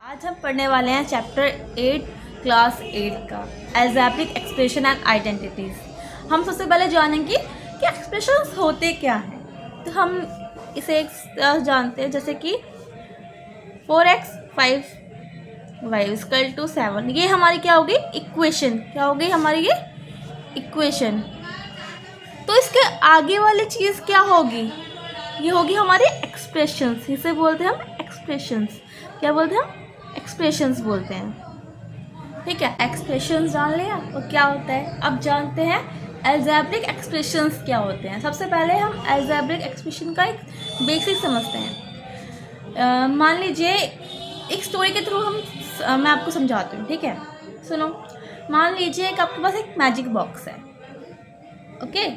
आज हम पढ़ने वाले हैं चैप्टर 8 क्लास 8 का एल्जेब्रिक एक्सप्रेशन एंड आइडेंटिटीज़। हम सबसे पहले जानेंगे कि एक्सप्रेशंस होते क्या हैं। तो हम इसे एक जानते हैं, जैसे कि 4x 5y = 7। ये हमारी क्या होगी? इक्वेशन। क्या होगी हमारी ये? इक्वेशन। तो इसके आगे वाली चीज़ क्या होगी? ये होगी हमारे एक्सप्रेशंस। इसे बोलते हैं हम एक्सप्रेशंस। क्या बोलते हैं हम? एक्सप्रेशंस बोलते हैं। ठीक है, एक्सप्रेशंस जान लिया और क्या होता है। अब जानते हैं एल्जेब्रिक एक्सप्रेशंस क्या होते हैं। सबसे पहले हम एल्जेब्रिक एक्सप्रेशन का एक बेसिक समझते हैं। मान लीजिए एक स्टोरी के थ्रू मैं आपको समझाती हूँ। ठीक है, सुनो। मान लीजिए कि आपके पास एक मैजिक बॉक्स है, ओके,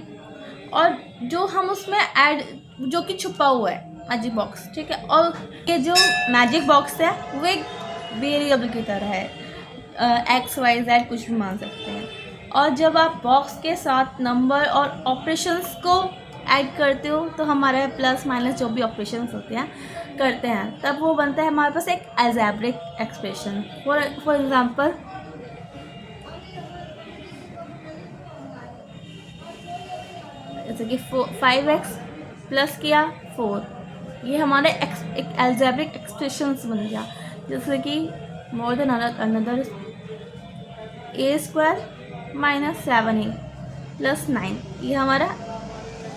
और जो हम उसमें ऐड जो कि छुपा हुआ है मैजिक बॉक्स, ठीक है, और ये जो मैजिक बॉक्स है वो एक वेरिएबल की तरह है, एक्स वाई जेड कुछ भी मान सकते हैं। और जब आप बॉक्स के साथ नंबर और ऑपरेशंस को ऐड करते हो तो हमारे प्लस माइनस जो भी ऑपरेशंस होते हैं करते हैं, तब वो बनता है हमारे पास एक एल्जेब्रिक एक्सप्रेशन। फॉर एग्जांपल, जैसे कि 5x प्लस किया 4, ये हमारे एक एल्जेब्रिक एक्सप्रेशंस बन गया। जैसे कि more than another a² - 7a + 9, ये हमारा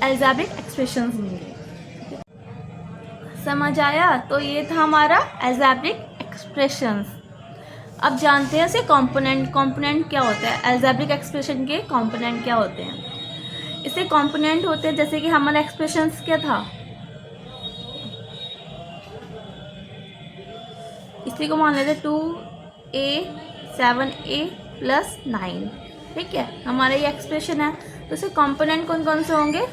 एल्जेब्रिक एक्सप्रेशंस बन गए। समझ आया? तो ये था हमारा एल्जेब्रिक एक्सप्रेशंस। अब जानते हैं इसे कंपोनेंट क्या होता है। एल्जेब्रिक एक्सप्रेशन के कंपोनेंट क्या होते हैं? इससे कंपोनेंट होते हैं, जैसे कि हमारा एक्सप्रेशंस क्या था, इसी को मान लेते 2a 7a + 9। ठीक है, हमारा ये एक्सप्रेशन है। तो इसके कंपोनेंट कौन कौन से होंगे?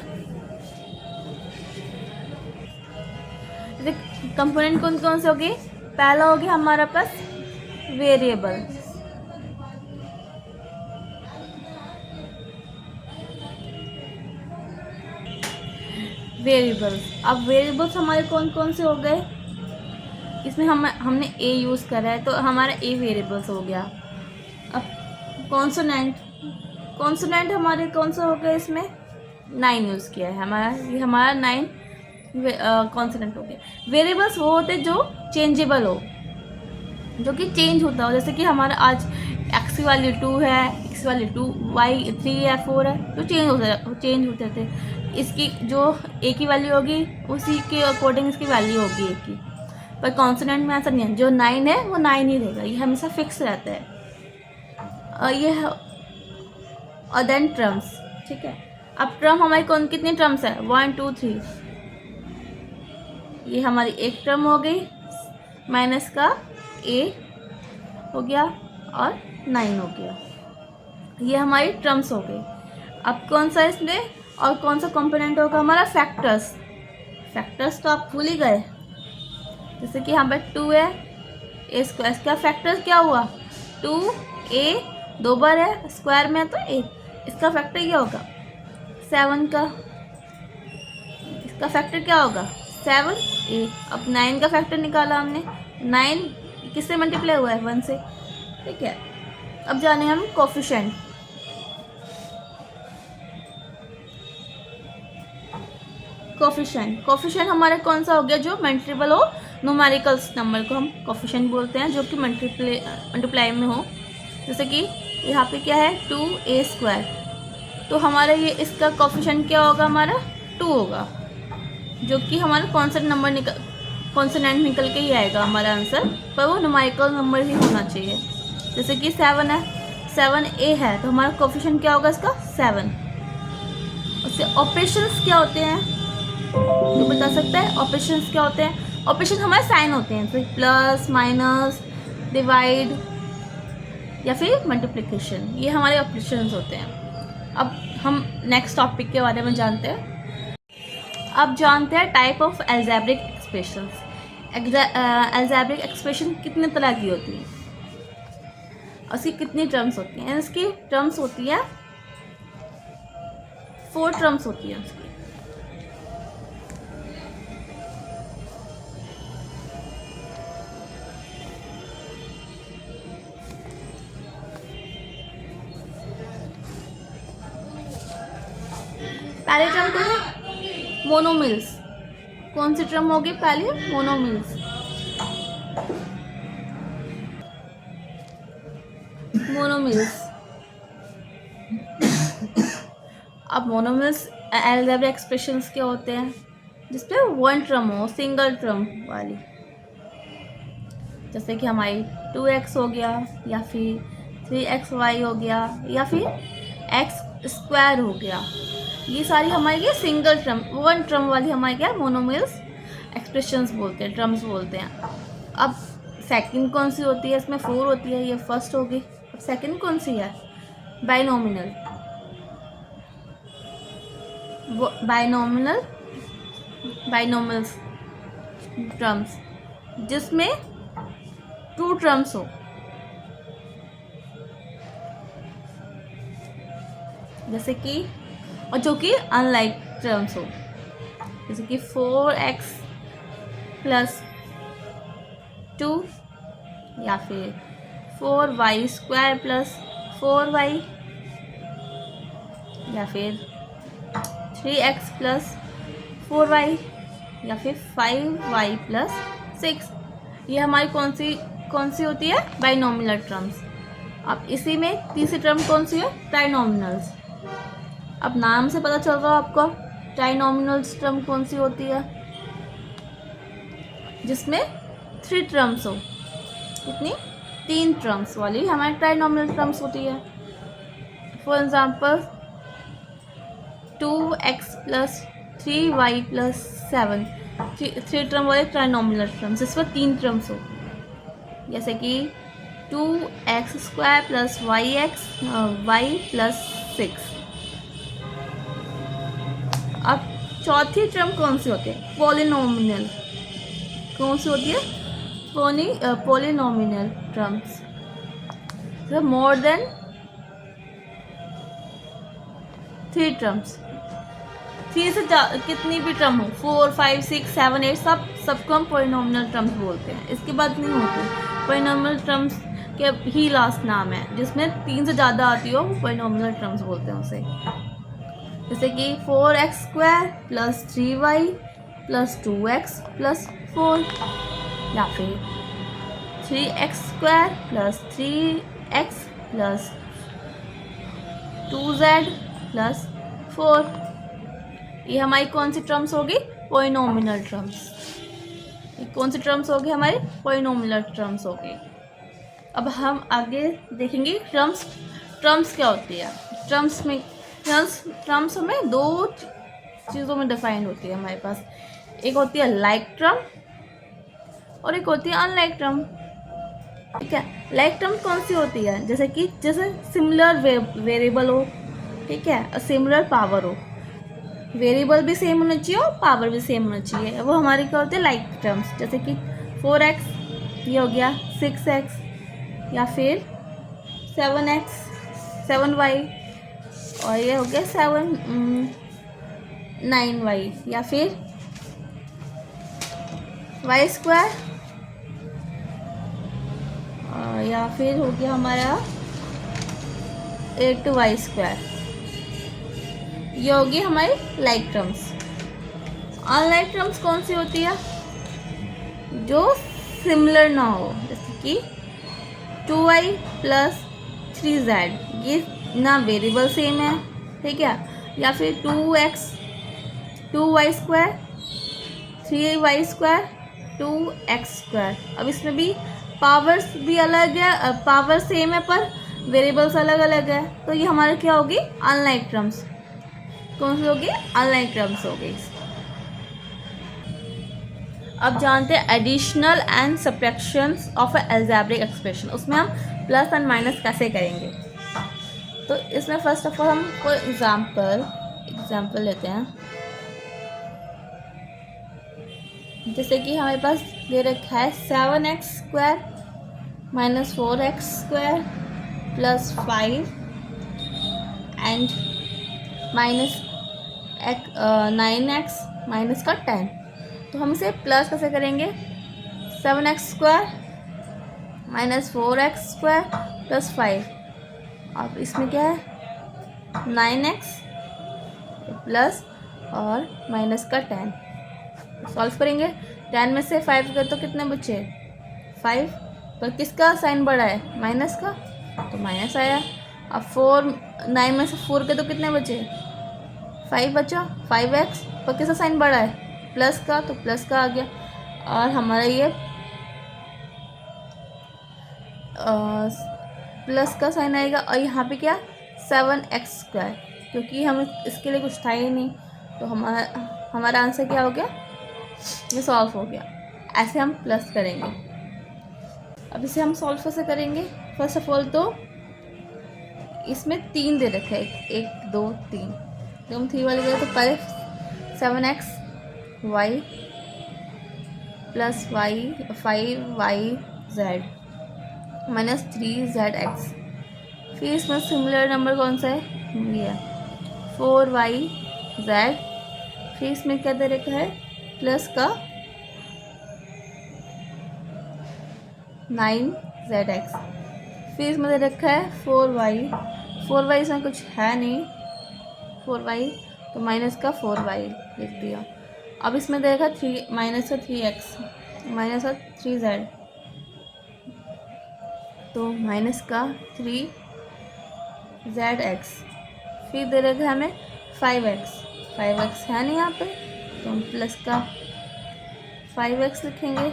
कंपोनेंट कौन कौन से होंगे? पहला हो गया हमारा पास वेरिएबल। अब वेरिएबल्स हमारे कौन कौन से हो गए? इसमें हमने a यूज़ करा है तो हमारा a वेरिएबल्स हो गया। अब कॉन्सोनेंट हमारे कौन सा हो गया? इसमें 9 यूज़ किया है हमारा, ये हमारा 9 कॉन्सोनेंट हो गया। वेरिएबल्स वो होते जो चेंजेबल हो, जो कि चेंज होता हो। जैसे कि हमारा आज x की वैल्यू 2 है, x की वैल्यू 2, y 3 है, 4 है, तो चेंज होते थे। इसकी जो a की वैल्यू होगी उसी के अकॉर्डिंग इसकी वैल्यू होगी a की। पर कॉन्सोनेंट में ऐसा नहीं है, जो 9 है वो 9 ही रहेगा, ये हमेशा फिक्स रहता है। ये है। और देन ट्रम्स। ठीक है, अब ट्रम हमारी कितनी ट्रम्स है? 1 2 3। ये हमारी एक ट्रम हो गई, माइनस का a हो गया और 9 हो गया। ये हमारी ट्रम्स हो गई। अब कौन सा इसमें और कौन सा कंपोनेंट होगा? हमारा फैक्टर्स तो आप भूल ही गए। जैसे कि यहाँ पर 2 है, a², इसका फैक्टर क्या हुआ? 2a 2 बार है, स्क्वायर में है तो a, इसका फैक्टर क्या होगा? 7 का, इसका फैक्टर क्या होगा? 7a। अब 9 का फैक्टर निकाला हमने, 9 किससे मल्टीप्लाई हुआ है? 1 से। ठीक है, अब जाने हम कोफिशिएंट। कोफिशिएंट हमारा कौन सा हो गया? जो मल्टीपल हो न्यूमेरिकल्स नंबर को हम कोफिशिएंट बोलते हैं, जो कि मल्टीप्लाई में हो। जैसे कि यहाँ पे क्या है? 2a², तो हमारा ये इसका कोफिशिएंट क्या होगा? हमारा 2 होगा, जो कि हमारा कॉन्सोनेंट निकल के ही आएगा हमारा आंसर, पर वो न्यूमेरिकल नंबर ही होना चाहिए। जैसे कि 7 है, 7a है, तो हमारा कोफिशिएंट क्या होगा इसका? 7। उससे ऑपरेशंस क्या होते हैं तो बता सकता है? ऑपरेशंस क्या होते हैं? ऑपरेशन हमारे साइन होते हैं, तो प्लस माइनस डिवाइड या फिर मल्टीप्लिकेशन, ये हमारे ऑपरेशंस होते हैं। अब हम नेक्स्ट टॉपिक के बारे में जानते हैं। अब जानते हैं type of algebraic expressions. Algebraic expression कितने तरह की होती है, उसकी कितनी टर्म्स होती हैं? इसकी टर्म्स होती है 4 टर्म्स होती है उसकी। पहले टर्म क्या है? मोनोमिल्स। कौन सी टर्म होगी पहले? मोनोमिल्स। मोनोमिल्स। अब मोनोमिल्स अलजेब्रिक एक्सप्रेशंस क्या होते हैं? जिसपे वन टर्म हो, सिंगल टर्म वाली, जैसे कि हमारी 2x हो गया, या फिर 3xy हो गया, या फिर x² हो गया। ये सारी हमारी क्या सिंगल टर्म, वन टर्म वाली हमारी क्या मोनोमिल्स एक्सप्रेशंस बोलते हैं, टर्म्स बोलते हैं। अब सेकंड कौन सी होती है? इसमें 4 होती है, ये फर्स्ट होगी। अब सेकंड कौन सी है? बाइनोमिनल। बाइनोमिनल्स टर्म्स जिसमें 2 टर्म्स हो, जैसे कि, और जो कि अनलाइक टर्म्स हो, जैसे कि 4x + 2, या फिर 4y² + 4y, या फिर 3x + 4y, या फिर 5y + 6। ये हमारी कौन सी होती है? बाइनोमिनल टर्म्स। अब इसी में तीसरी टर्म कौन सी है? ट्राइनोमिनल्स। अब नाम से पता चल रहा है आपको ट्राइनोमिनल्स टर्म कौन सी होती है? जिसमें 3 टर्म्स हो। कितनी? 3 टर्म्स वाली हमारी ट्राइनोमिनल टर्म्स होती है। For example 2x + 3y + 7, 3 term वाले ट्राइनोमिनल टर्म्स जिसमें 3 टर्म्स हो, जैसे कि 2x² + y + 6। अब चौथी टर्म कौन सी होती है? पॉलिनोमिनल। कौन सी होती है? पॉलिनोमिनल टर्म्स। More than 3 terms. 3 से कितनी भी टर्म हो, 4, 5, 6, 7, 8, सबको हम पॉलिनोमिनल टर्म्स बोलते हैं। इसके बाद नहीं होते। पॉलिनोमिनल टर्म्स के ही लास्ट नाम है, जिसमें 3 से ज़्यादा आती हो वो पॉलिनोमिनल टर्म्स बोलते हैं उसे। जैसे कि 4x² + 3y + 2x + 4, या फिर 3x² + 3x + 2z + 4। ये हमारी कौन सी टर्म्स होगी? पॉलिनोमिनल टर्म्स। ये कौन सी टर्म्स होगी? हमारी पॉलिनोमिनल टर्म्स होगी। अब हम आगे देखेंगे टर्म्स क्या होती है। टर्म्स हमें 2 चीज़ों में डिफाइंड होती है हमारे पास। एक होती है लाइक टर्म और एक होती है अनलाइक टर्म। ठीक है, लाइक टर्म कौन सी होती है? जैसे सिमिलर वेरिएबल हो, ठीक है, और सिमिलर पावर हो। वेरिएबल भी सेम होना चाहिए और पावर भी सेम होना चाहिए, वो हमारी क्या होती है? Like terms. जैसे कि 4x ये हो गया 6x, या फिर 7y, और ये हो गया 9y, या फिर y², या फिर हो गया हमारा 8y²। ये होगी हमारी लाइक टर्म्स। अनलाइक टर्म्स कौन सी होती है? जो सिमिलर ना हो, जैसे कि 2y + 3z, ये ना वेरिएबल सेम है, ठीक है, या फिर 2y², 3y², 2x²। अब इसमें भी पावर्स भी अलग है, पावर सेम है पर वेरिएबल्स अलग अलग है, तो ये हमारे क्या होगी? Unlike terms. कौन सी होगी? अनलाइक टर्म्स होगी। अब जानते हैं additional and subtractions of algebraic expression. उसमें हम प्लस एंड माइनस कैसे करेंगे। तो इसमें फर्स्ट ऑफ ऑल हम कोई एग्जाम्पल लेते हैं। जैसे कि हमारे पास दे रखा है 7x² - 4x² + 5 एंड -9x - 10। तो हम इसे प्लस कैसे करेंगे? 7x² - 4x² + 5। अब इसमें क्या है? 9x प्लस और माइनस का 10। सॉल्व करेंगे। 10 में से 5 गए तो कितने बचे? 5। पर किसका साइन बड़ा है? माइनस का, तो माइनस आया। अब 9 में से 4 गए तो कितने बचे? 5 बचा। 5x पर किसका साइन बड़ा है? प्लस का, तो प्लस का आ गया। और हमारा ये प्लस का साइन आएगा। और यहाँ पे क्या? 7x², क्योंकि हम इसके लिए कुछ था ही नहीं, तो हमारा आंसर क्या हो गया? ये सॉल्व हो गया। ऐसे हम प्लस करेंगे। अब इसे हम सॉल्व कैसे करेंगे? फर्स्ट ऑफ ऑल तो इसमें 3 दे रखे हैं, 1 2 3। जब हम 3 वाले गए तो पहले 7xy plus y 5yz minus 3zx। फिर इसमें सिमिलर नंबर कौन सा है? ये 4yz। फिर इसमें क्या दे रखा है? प्लस का 9zx। फिर इसमें दे रखा है 4y इसमें कुछ है नहीं, 4y, तो माइनस का 4y लिख दिया। अब इसमें दे रखा 3 माइनस का 3x माइनस का 3z, तो माइनस का 3zx। फिर दे रखा है हमें 5x है नहीं यहाँ पे, तो हम प्लस का 5x लिखेंगे।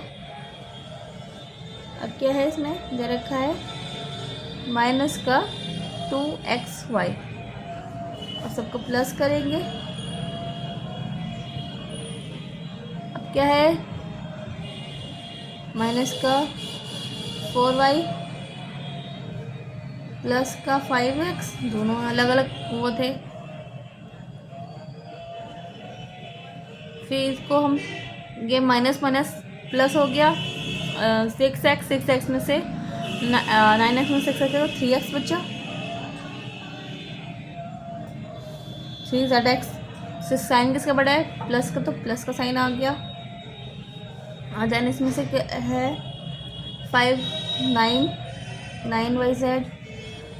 अब क्या है? इसमें दे रखा है माइनस का 2xy, और सबको प्लस करेंगे। अब क्या है? माइनस का 4y प्लस का 5x, दोनों अलग अलग वो थे। फिर इसको हम ये माइनस प्लस हो गया। 6x में से 9x में 6 तो 3x बचा। 3zx से साइन किसका बड़ा है? प्लस का, तो प्लस का साइन आ गया। और देन इसमें से है 9yz।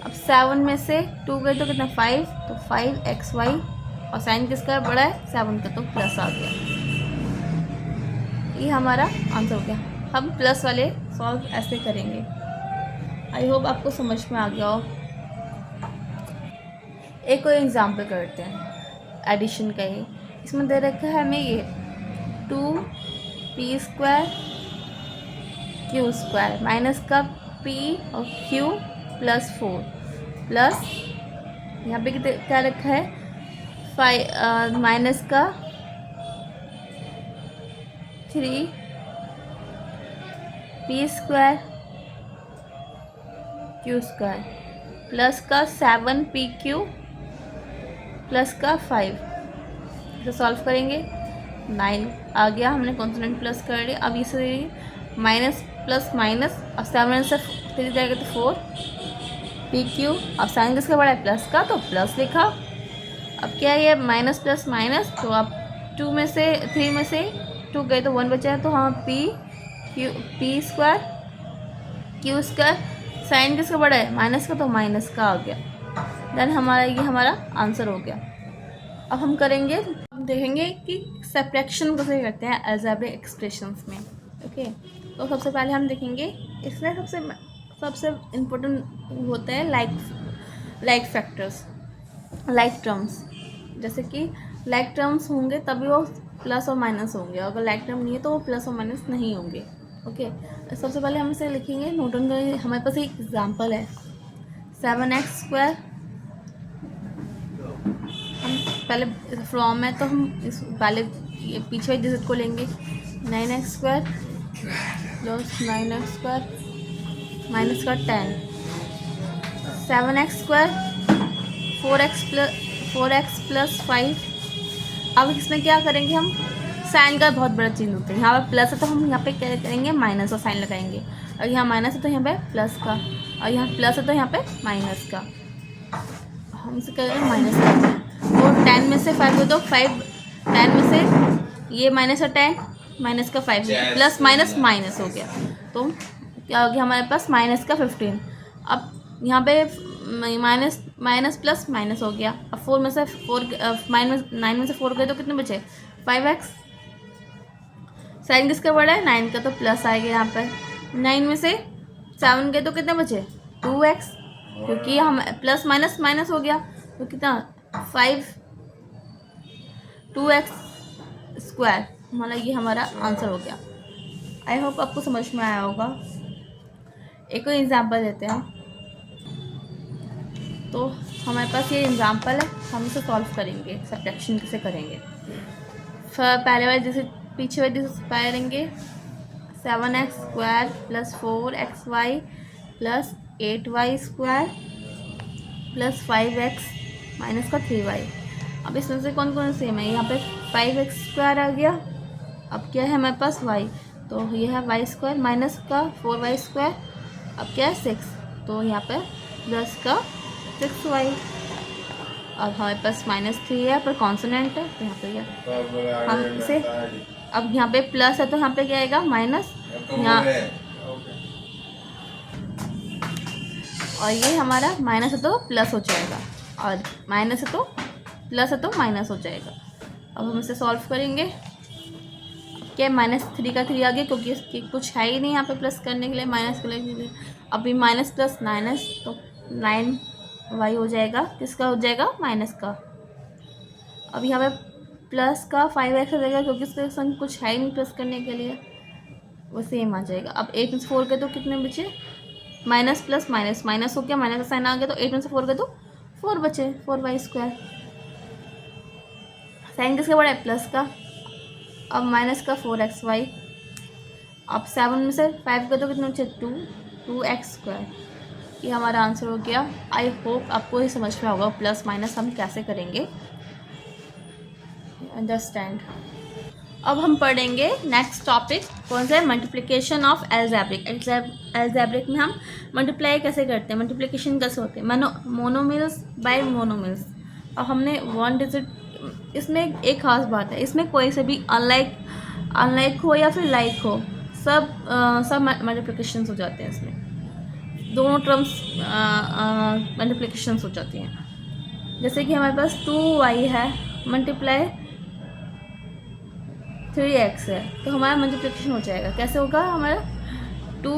अब 7 में से 2 गए तो कितना? 5, तो 5xy, और साइन किसका बड़ा है? 7 का, तो प्लस आ गया। ये हमारा आंसर हो गया। हम प्लस वाले सॉल्व ऐसे करेंगे। आई होप आपको समझ में आ गया हो। एक और एग्जाम्पल करते हैं एडिशन का ही। इसमें दे रखा है हमें ये 2p² q² माइनस का p और q प्लस 4 प्लस यहाँ पे क्या रखा है? 5 माइनस का 3p² q² प्लस का 7pq प्लस का 5। इसे सॉल्व करेंगे। 9 आ गया, हमने कॉन्सोनेंट प्लस कर लिया। अब इसे माइनस प्लस माइनस, अब 7 से 3 जाएगा तो 4pq। अब साइन किसका बड़ा है? प्लस का, तो प्लस लिखा। अब क्या है? ये माइनस प्लस माइनस, तो अब 3 में से 2 गए तो 1 बचा है, तो हाँ p² q²। साइन किसका बड़ा है? माइनस का, तो माइनस का आ गया। देन हमारा आंसर हो गया। अब हम देखेंगे कि सब्ट्रैक्शन कैसे करते हैं अलजेब्रिक एक्सप्रेशंस में। ओके, तो सबसे पहले हम देखेंगे इसमें सबसे इम्पोर्टेंट होता है लाइक फैक्टर्स, लाइक टर्म्स। जैसे कि लाइक टर्म्स होंगे तभी वो प्लस और माइनस होंगे, अगर लाइक टर्म नहीं है तो वो प्लस और माइनस नहीं होंगे। ओके, सबसे पहले हम इसे लिखेंगे, नोट डाउन करेंगे। हमारे पास एक एग्जांपल है 7x²। हम पहले फ्रॉम है तो हम इस पहले ये पीछे डिजिट को लेंगे। 9x² प्लस 9x² माइनस का 10, 7x², 4x प्लस 5। अब इसमें क्या करेंगे? हम साइन का बहुत बड़ा चीज़ होता है। यहाँ पर प्लस है तो हम यहाँ पे क्या करेंगे? माइनस का साइन लगाएंगे। और यहाँ माइनस है तो यहाँ पे प्लस का, और यहाँ प्लस है तो यहाँ पे माइनस का। हम इसे करेंगे माइनस का। तो 10 में से 5 हो तो 10 में से ये माइनस है 10 माइनस का 5 प्लस माइनस माइनस हो गया, तो क्या हो गया हमारे पास? माइनस का 15। अब यहाँ पे माइनस माइनस प्लस माइनस हो गया। अब 4 में से 4 माइनस 9 में से 4 गए तो कितने बचे 5x। साइन किसका बड़ा है 9 का, तो प्लस आएगा यहाँ पर। 9 में से 7 गए तो कितने बचे 2x, क्योंकि हम प्लस माइनस माइनस हो गया तो कितना 2x स्क्वायर, मतलब ये हमारा आंसर हो गया। आई होप आपको समझ में आया होगा। एक और एग्जाम्पल देते हैं। तो हमारे पास ये एग्जाम्पल है, हम इसे सॉल्व करेंगे। सब्ट्रैक्शन कैसे करेंगे, पहले वाले जैसे पीछे वाले जैसे करेंगे। 7x square plus 4xy plus 8y square plus 5x minus का 3y। अब इसमें से कौन कौन सेम है, यहाँ पे 5x स्क्वायर आ गया। अब क्या है हमारे पास y, तो ये है y स्क्वायर माइनस का 4y स्क्वायर। अब क्या है 6, तो यहाँ पे प्लस का 6y। अब हमारे पास -3 है पर कॉन्सोनेंट है, तो यहाँ पे यह हम इसे, अब यहाँ पे प्लस है तो यहाँ पे क्या आएगा माइनस यहाँ, और ये हमारा माइनस है तो प्लस हो जाएगा, और माइनस है तो प्लस है तो माइनस हो जाएगा। अब हम इसे सॉल्व करेंगे। क्या -3 का 3 आ गया, क्योंकि इसकी कुछ है ही नहीं यहाँ पे प्लस करने के लिए, माइनस के लिए। अभी माइनस प्लस माइनस तो 9y हो जाएगा, किसका हो जाएगा माइनस का। अब यहाँ पे प्लस का 5x हो जाएगा, क्योंकि इसके संग कुछ है ही नहीं प्लस करने के लिए, वो सेम आ जाएगा। अब 8 में से 4 के तो कितने बचे माइनस प्लस माइनस माइनस हो गया, माइनस का साइन आ गया, तो 8 में से 4 के तो 4 बचे 4y स्क्वायर। साइन किसका बड़ा है प्लस का। अब माइनस का 4xy। अब 7 में से 5 के तो कितने बचे 2x स्क्वायर। ये हमारा आंसर हो गया। आई होप आपको ये समझ में होगा प्लस माइनस हम कैसे करेंगे, अंडरस्टैंड। अब हम पढ़ेंगे नेक्स्ट टॉपिक, कौन सा है मल्टीप्लिकेशन ऑफ एल्जेब्रिक। एल्जेब्रिक में हम मल्टीप्लाई कैसे करते हैं, मल्टीप्लिकेशन कैसे होते हैं, मोनोमिल्स बाय मोनोमिल्स। अब हमने 1 डिजिट, इसमें एक खास बात है, इसमें कोई से भी अनलाइक हो या फिर लाइक हो, सब मल्टीप्लिकेशंस हो जाते हैं। इसमें दोनों टर्म्स मल्टीप्लिकेशंस हो जाती हैं। जैसे कि हमारे पास 2y है मल्टीप्लाई 3x है, तो हमारा मल्टीप्लिकेशन हो जाएगा। कैसे होगा हमारा 2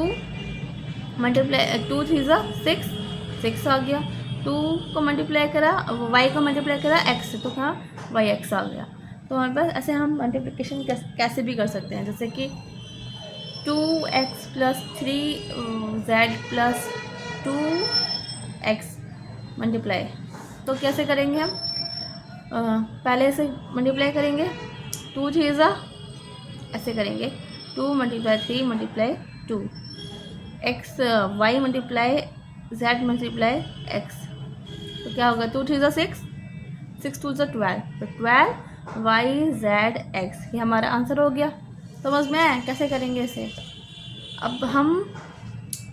मल्टीप्लाई 2 3 6 आ गया। 2 को मल्टीप्लाई करा, y को मल्टीप्लाई करा x से, तो कहाँ yx आ गया। तो हमारे पास ऐसे हम मल्टीप्लिकेशन कैसे भी कर सकते हैं, जैसे कि 2x plus 3z plus 2x multiply. तो कैसे करेंगे हम, पहले से मल्टीप्लाई करेंगे 2 3 ऐसे करेंगे, 2 multiply 3 multiply 2 x y multiply z multiply x। तो क्या होगा 2 3 6 6 2 12, तो 12 y z x, ये हमारा आंसर हो गया। समझ में आया कैसे करेंगे इसे। अब हम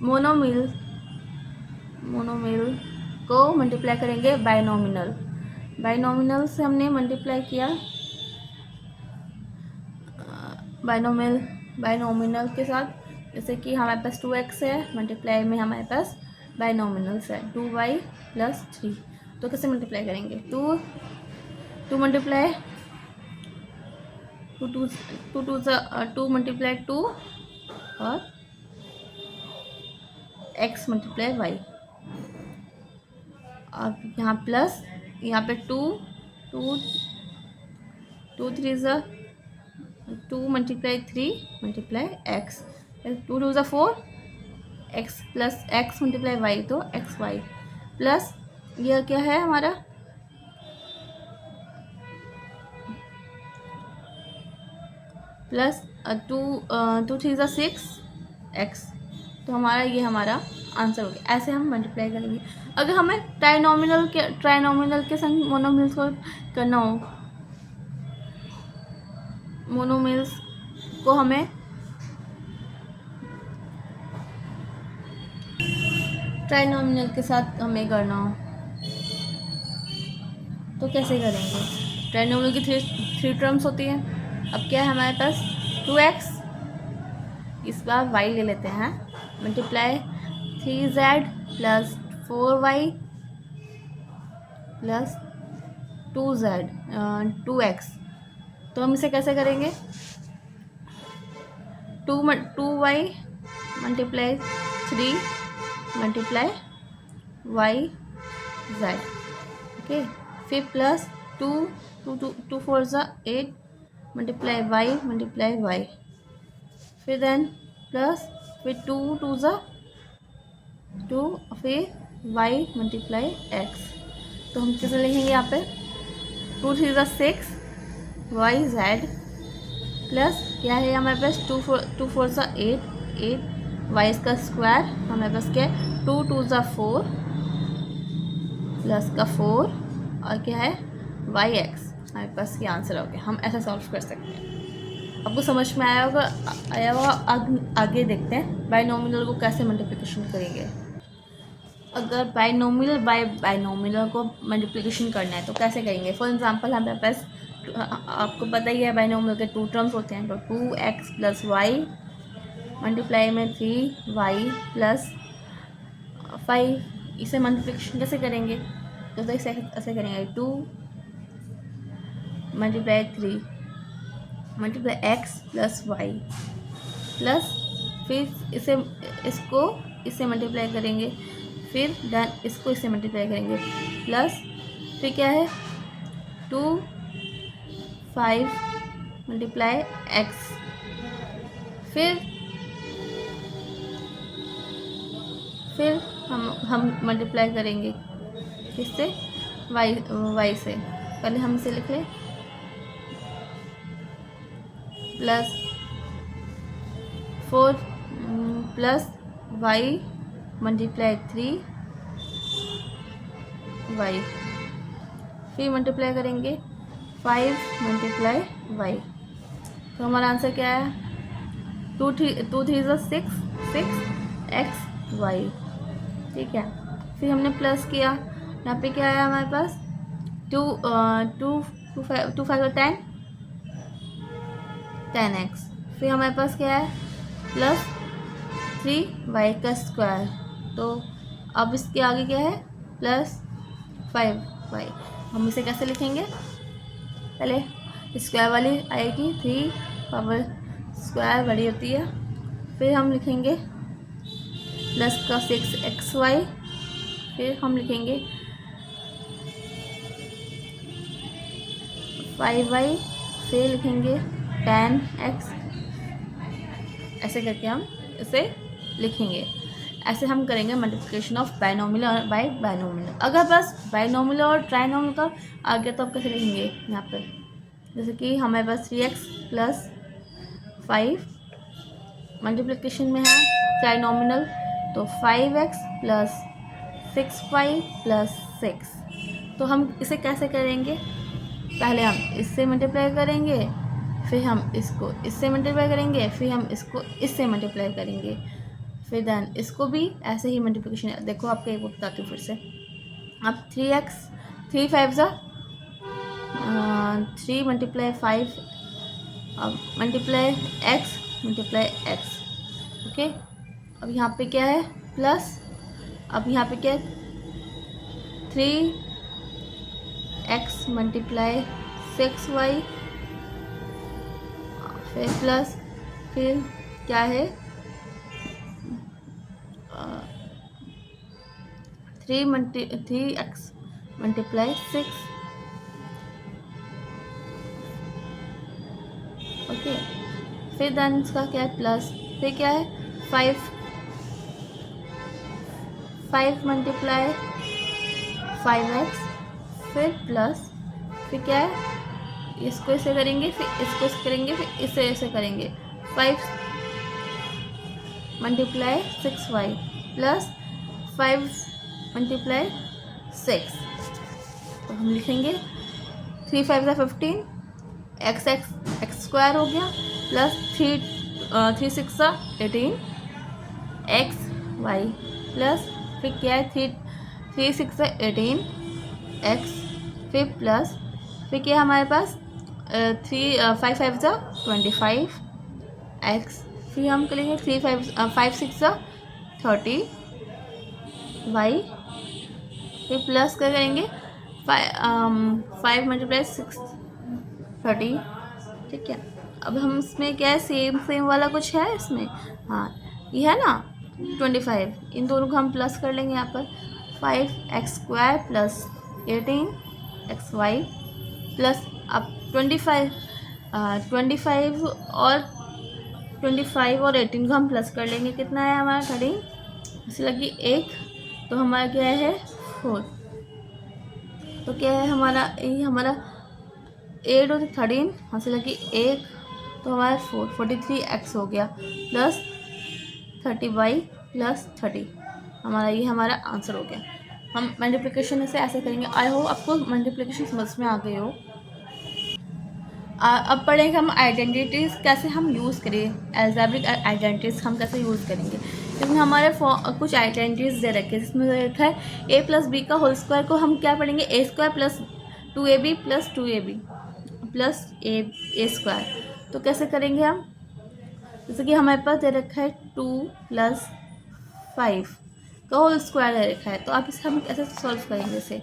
मोनोमिल को मल्टीप्लाई करेंगे बाइनोमिनल से हमने मल्टीप्लाई किया बाइनोमिनल के साथ। जैसे कि हमारे पास 2x है, मल्टीप्लाई में हमारे पास बाइनोमिनल्स है 2y प्लस 3। तो कैसे मल्टीप्लाई करेंगे, 2 मल्टीप्लाई 2 मल्टीप्लाई 2 और x मल्टीप्लाई y। और यहाँ प्लस, यहाँ पे 2 3 2 multiply 3 multiply x, 2 2 4 x plus x multiply y, तो एक्स वाई प्लस यह क्या है हमारा प्लस 2 3 6 x। तो हमारा ये हमारा आंसर हो गया। ऐसे हम मल्टीप्लाई करेंगे। अगर हमें ट्राइनोमिनल के संग मोनोमिल्स को करना हो, मोनोमिल्स को हमें ट्राइनोमिनल के साथ हमें करना हो तो कैसे करेंगे। ट्राइनोमिनल की 3 टर्म्स होती हैं। अब क्या है हमारे पास 2x, इस बार y ले लेते हैं, multiply 3z plus 4y plus 2x। तो हम इसे कैसे करेंगे, 2y multiply 3 multiply y z। Okay, फिर प्लस 2 4 ज़ा 8 मल्टीप्लाई y, फिर देन प्लस फिर 2 ज़ा 2, फिर y मल्टीप्लाई x। तो हम कैसे लिखेंगे यहाँ पे, 2 3 ज़ा 6 yz प्लस क्या है हमारे पास 2 4 ज़ा 8 y का स्क्वायर, हमारे पास क्या है 2 ज़ा 4 प्लस का 4 और क्या है yx। हमारे पास ये आंसर हो गया। हम ऐसा सॉल्व कर सकते हैं। आपको समझ में आया होगा। आगे देखते हैं बाइनोमिनल को कैसे मल्टीप्लिकेशन करेंगे। अगर बाइनोमिनल बाय बाइनोमिनल को मल्टीप्लिकेशन करना है तो कैसे करेंगे। फॉर एग्जांपल हमारे पास आपको पता ही है बाइनोमिनल के 2 टर्म्स होते हैं, तो 2x प्लस वाई मल्टीप्लाई में 3y प्लस 5। इसे मल्टीप्लिकेशन कैसे करेंगे, तो इसे ऐसे करेंगे 2 multiply 3 multiply x plus y plus फिर इससे मल्टीप्लाई करेंगे, फिर डन इसको इससे मल्टीप्लाई करेंगे प्लस फिर क्या है 2 5 मल्टीप्लाई x, फिर हम मल्टीप्लाई करेंगे किससे, y से। पहले हम इसे लिख लें plus 4 plus y multiply 3y, फिर मल्टीप्लाई करेंगे 5 मल्टीप्लाई y। तो हमारा आंसर क्या है 2 3 ज़ा 6x y। ठीक है, फिर हमने प्लस किया, यहाँ पे क्या है हमारे पास 2 5 10x। फिर हमारे पास क्या है प्लस 3y का स्क्वायर। तो अब इसके आगे क्या है प्लस 5y। हम इसे कैसे लिखेंगे, पहले स्क्वायर वाली आएगी 3 पावर स्क्वायर बड़ी होती है, फिर हम लिखेंगे प्लस का 6xy, फिर हम लिखेंगे 5y, फिर लिखेंगे 10x। ऐसे करके हम इसे लिखेंगे। ऐसे हम करेंगे मल्टीप्लिकेशन ऑफ बाइनोमिनल और बाय बाइनोमिनल। अगर बस बाइनोमिनल और ट्राइनोमिनल का आ गया तो आप कैसे लिखेंगे, यहाँ पर जैसे कि हमारे पास 3x प्लस 5 मल्टीप्लिकेशन में है ट्राइनोमिनल, तो 5x प्लस 6y प्लस 6। तो हम इसे कैसे करेंगे, पहले हम इससे मल्टीप्लाई करेंगे, फिर हम इसको इससे मल्टीप्लाई करेंगे, फिर हम इसको इससे मल्टीप्लाई करेंगे, फिर देन इसको भी ऐसे ही मल्टीप्लिकेशन। देखो आपको एक बताती हूँ फिर से। अब 3 5 ज़ा 3 मल्टीप्लाई 5 अब multiply x multiply x। Okay, अब यहाँ पे क्या है प्लस, अब यहाँ पे क्या है 3x मल्टीप्लाई 6y, फिर प्लस फिर क्या है 3x मल्टीप्लाई 6। ओके, फिर देन इसका क्या है प्लस, फिर क्या है 5 मल्टीप्लाई 5x, फिर प्लस फिर क्या है इसको इसे करेंगे, फिर इसको इसे करेंगे, फिर इसे ऐसे करेंगे 5 मल्टीप्लाई 6y प्लस 5 मल्टीप्लाई 6। तो हम लिखेंगे 3 5 ज़ा 15 x स्क्वायर हो गया प्लस 3 6 ज़ा 18 xy प्लस फिर क्या है 3 6 ज़ा 18 x, फिर प्लस फिर क्या है हमारे पास 5 5 ज़ा 25 x, फिर हम करेंगे 5 6 ज़ा 30 y फिर प्लस क्या करेंगे 5 मल्टीप्लाई 6 30, ठीक है। अब हम इसमें क्या है, सेम वाला कुछ है इसमें, हाँ ये है ना 25, इन दोनों को हम प्लस कर लेंगे यहाँ पर 5x² प्लस 18xy प्लस अब 25 और 18 को हम प्लस कर लेंगे, कितना है हमारा 13, इसे लगी 1, तो हमारा क्या है 4, तो क्या है हमारा ये हमारा 8 और 13 यहाँ से लगी 1, तो हमारा 43x हो गया प्लस 30y प्लस 30, हमारा ये हमारा आंसर हो गया। हम मल्टीप्लिकेशन इसे ऐसे करेंगे। आई होप आपको मल्टीप्लिकेशन समझ में आ गई हो। अब पढ़ेंगे हम आइडेंटिटीज़ कैसे हम यूज़ करें, एल्जेब्रिक आइडेंटिटीज़ हम कैसे यूज़ करेंगे। इसमें हमारे कुछ आइडेंटिटीज़ दे रखे हैं, जिसमें लिखा है a प्लस बी का होल स्क्वायर को हम क्या पढ़ेंगे a² plus 2ab plus 2ab plus a square. तो कैसे करेंगे हम, जैसे कि हमारे पास दे रखा है 2 प्लस 5 का होल स्क्वायर दे रखा है, तो आप इसे हम कैसे सॉल्व करेंगे। इसे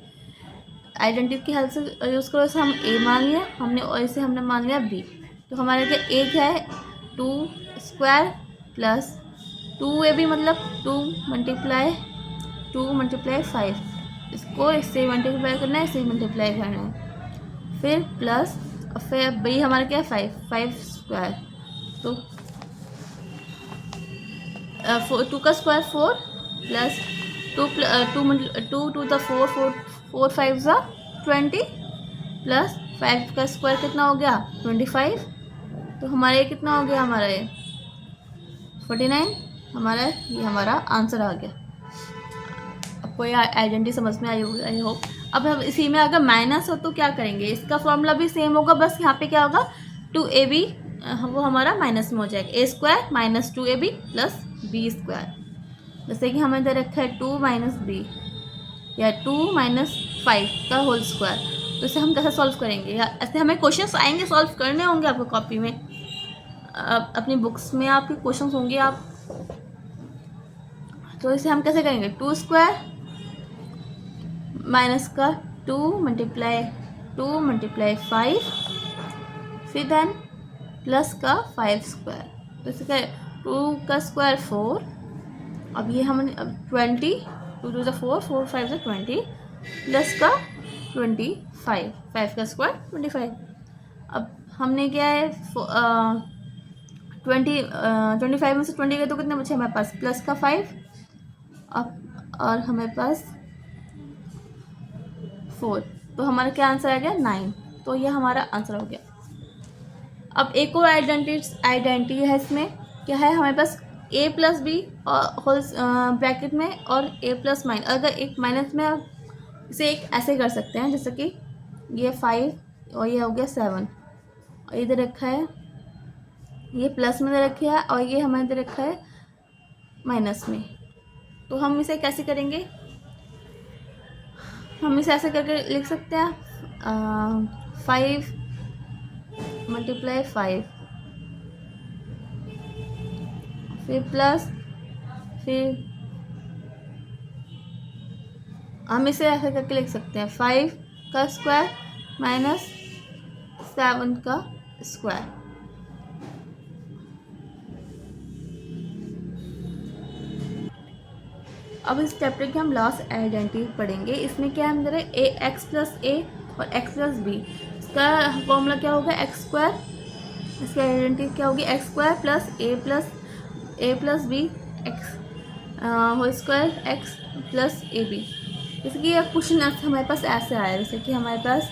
आइडेंटिटी की हेल्प से यूज़ करो, इसे हम a मान लिया हमने और इसे हमने मान लिया b, तो हमारे क्या a क्या है 2² प्लस 2ab मतलब 2 मल्टीप्लाई 5, इसको इससे मल्टीप्लाई करना है, इससे मल्टीप्लाई करना है, फिर प्लस और फिर b हमारा क्या है 5² तो 2 का स्क्वायर 4 प्लस 2 टू द 4 5 ज़ा 20 प्लस 5 का स्क्वायर कितना हो गया 25, तो हमारा ये कितना हो गया, हमारा ये 49, हमारा ये हमारा आंसर आ गया। आपको ये आइडेंटिटी समझ में आई होप। अब हम इसी में अगर माइनस हो तो क्या करेंगे, इसका फॉर्मूला भी सेम होगा, बस यहाँ पे क्या होगा 2ab वो हमारा माइनस में हो जाएगा, a² minus 2ab plus b², जैसे कि हमें दे रखा है 2 माइनस b या 2 माइनस 5 का होल स्क्वायर, तो इसे हम कैसे सॉल्व करेंगे, या ऐसे हमें क्वेश्चंस आएंगे, सॉल्व करने होंगे आपको कॉपी में, अपनी बुक्स में आपके क्वेश्चंस होंगे आप, तो इसे हम कैसे करेंगे 2² माइनस का 2 मल्टीप्लाई 5 फिर देन प्लस का 5², तो इसे क्या 2 का स्क्वायर 4, अब ये हमने 20 2 टू 4 4 5 20 प्लस का 25 5 का स्क्वायर 25, अब हमने क्या है 25 में से 20 गए तो कितने बचे हमारे पास प्लस का 5, अब और हमारे पास 4, तो हमारा क्या आंसर आ गया 9, तो ये हमारा आंसर हो गया। अब एक और आइडेंटिटी है, इसमें क्या है हमारे पास a plus b whole bracket में और a प्लस माइनस, अगर एक माइनस में इसे एक ऐसे कर सकते हैं, जैसे कि ये 5 और ये हो गया 7 और इधर रखा है ये प्लस में दे रखा है और ये हमें दे रखा है माइनस में, तो हम इसे कैसे करेंगे, हम इसे ऐसे करके लिख सकते हैं 5 मल्टीप्लाई 5 फिर प्लस, फिर हम इसे ऐसे करके लिख सकते हैं 5 का स्क्वायर माइनस 7 का स्क्वायर। अब इस चैप्टर की हम लास्ट आइडेंटिटी पढ़ेंगे, इसमें क्या हम दे रहे हैं x प्लस a और x प्लस b, इसका फॉर्मूला क्या होगा x², इसकी आइडेंटिटी क्या होगी x² plus a plus b x whole square x plus a b. जैसे कि यह क्वेश्चन हमारे पास ऐसे आया, जैसे कि हमारे पास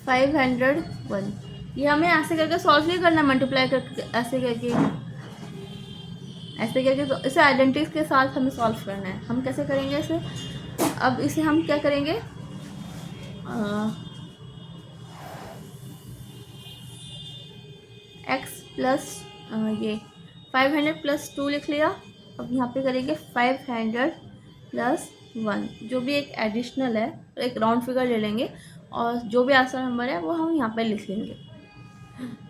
$501, ये हमें ऐसे करके सॉल्व नहीं करना, मल्टीप्लाई करके ऐसे करके तो इसे आइडेंटिटीज के साथ हमें सॉल्व करना है। हम कैसे करेंगे इसे, अब इसे हम क्या करेंगे x प्लस ये 500 प्लस 2 लिख लिया, अब यहाँ पे करेंगे 500 प्लस 1, जो भी एक एडिशनल है, एक राउंड फिगर ले लेंगे और जो भी आंसर नंबर है वो हम यहाँ पे लिख लेंगे।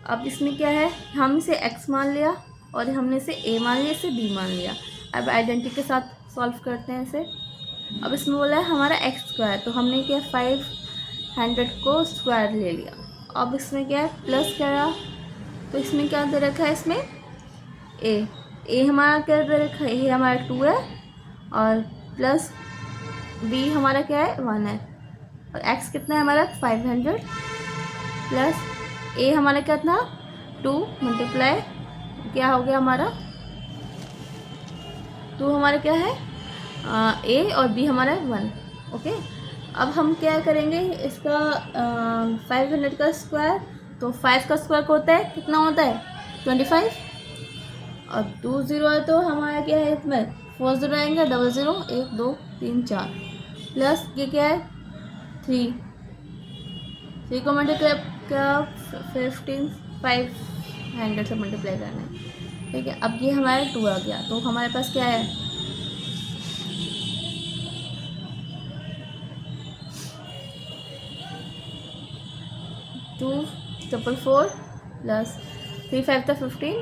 अब इसमें क्या है, हम इसे x मान लिया और हमने इसे a मान लिया, इसे b मान लिया। अब आइडेंटिटी के साथ सॉल्व करते हैं इसे। अब इसमें बोला है हमारा x स्क्वायर, तो हमने क्या 500 को स्क्वायर ले लिया। अब इसमें क्या है प्लस करा, तो इसमें क्या दे रखा है, इसमें a हमारा क्या दे रखा है, a हमारा 2 है और प्लस b हमारा क्या है 1 है, और x कितना है हमारा 500 प्लस a हमारा कितना 2 मल्टीप्लाई क्या हो गया हमारा 2 हमारा क्या है a और b हमारा 1। ओके, अब हम क्या करेंगे इसका 500 का स्क्वायर, तो 5 का स्क्वायर होता है कितना होता है 25, और 2 0 है तो हमारा क्या है इसमें 4 0 आएंगे, 0 0 1 2 3 4 प्लस ये क्या है 3 को मल्टीप्लाई क्या 500 से मल्टीप्लाई करना है। ठीक है, अब ये हमारा 2 आ गया, तो हमारे पास क्या है 2 4 4 प्लस 3 5 था 15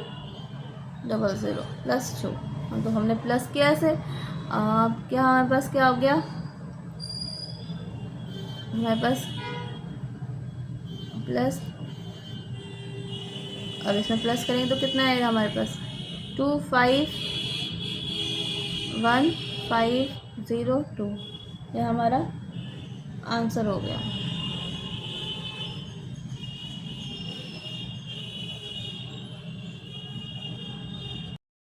0 0 प्लस 2, तो हमने प्लस किया ऐसे। अब क्या हमारे पास क्या हो गया, हमारे पास प्लस, अब इसमें प्लस करेंगे तो कितना आएगा हमारे पास 2 5 1 5 0 2, यह हमारा आंसर हो गया।